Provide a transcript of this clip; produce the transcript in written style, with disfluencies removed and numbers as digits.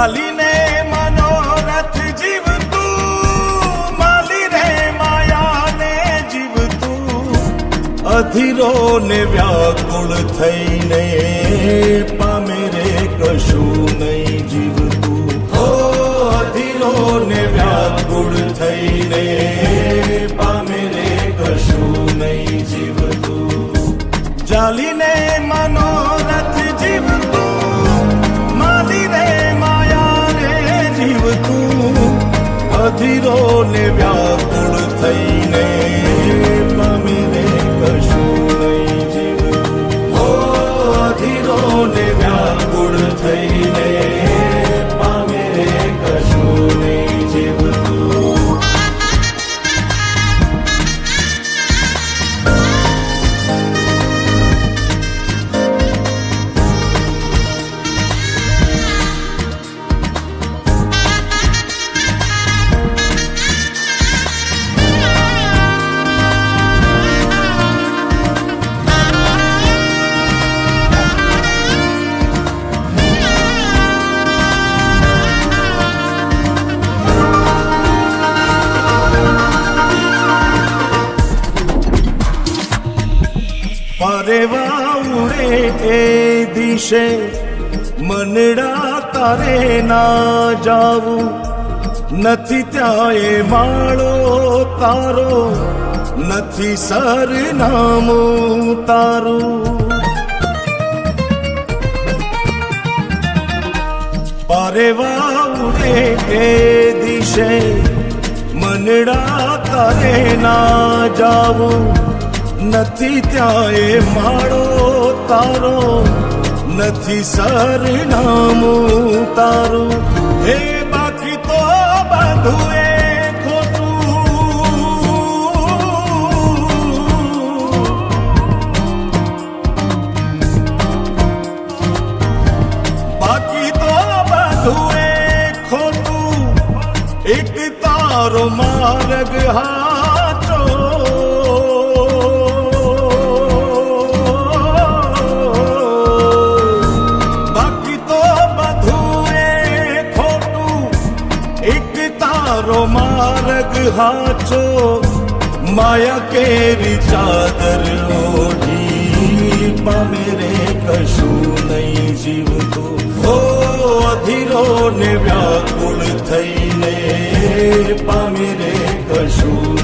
ચાલીને મનોરથ જીવતું માલી રે માયાને જીવતું અધીરો ને વ્યાકુળ થઈને પામે રે કશું નહીં જીવતું ઓ અધીરો ને વ્યાકુળ થઈને પામે રે કશું નહીં જીવતું ચાલીને મનોરથ જીવતું માલી રે માયા રે જીવતું અધીરો ને વ્યાકુળ થઈને પામે રે કશું નહીં જીવતું ઓ અધીરો ને વ્યાકુળ થઈને પામે રે કશું નહીં જીવતું પરેવા ઉડે એ દિશે મનડા તારે ના જાવું નથી ત્યાં એ માળો તારો નથી સરનામું તારું પરેવા ઉડે એ દિશે મનડા તારે ના જાવું નથી ત્યાં એ માળો તારો નથી સરનામું તારું હે બાકી તો બધું એ ખોટું બાકી તો બધું એ ખોટું એક તારો માર્ગ હાચો માર્ગ હાચો માયા કેરી ચાદર ઓઢી પામે રે કશું નહીં જીવતું ઓ અધીરો ને વ્યાકુળ થઈને પામે રે કશું